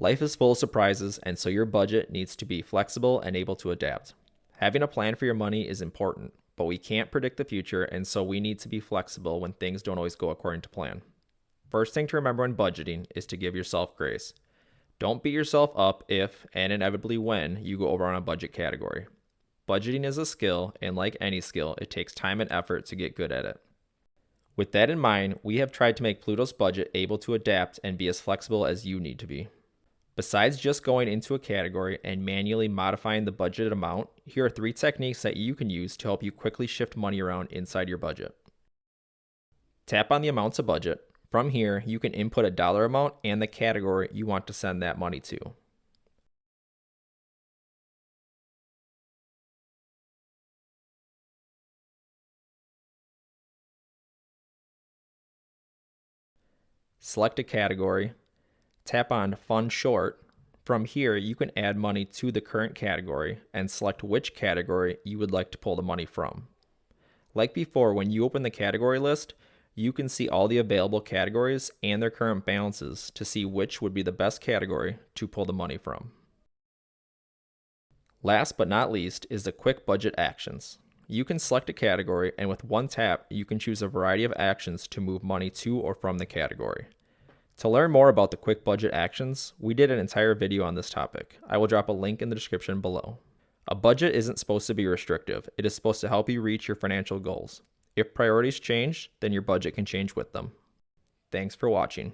Life is full of surprises, and so your budget needs to be flexible and able to adapt. Having a plan for your money is important, but we can't predict the future, and so we need to be flexible when things don't always go according to plan. First thing to remember when budgeting is to give yourself grace. Don't beat yourself up if, and inevitably when, you go over on a budget category. Budgeting is a skill, and like any skill, it takes time and effort to get good at it. With that in mind, we have tried to make Ploutos Budget able to adapt and be as flexible as you need to be. Besides just going into a category and manually modifying the budgeted amount, here are 3 techniques that you can use to help you quickly shift money around inside your budget. Tap on the amount to budget. From here, you can input a dollar amount and the category you want to send that money to. Select a category. Tap on Fund Short. From here, you can add money to the current category and select which category you would like to pull the money from. Like before, when you open the category list, you can see all the available categories and their current balances to see which would be the best category to pull the money from. Last but not least is the quick budget actions. You can select a category, and with one tap, you can choose a variety of actions to move money to or from the category. To learn more about the quick budget actions, we did an entire video on this topic. I will drop a link in the description below. A budget isn't supposed to be restrictive. It is supposed to help you reach your financial goals. If priorities change, then your budget can change with them. Thanks for watching.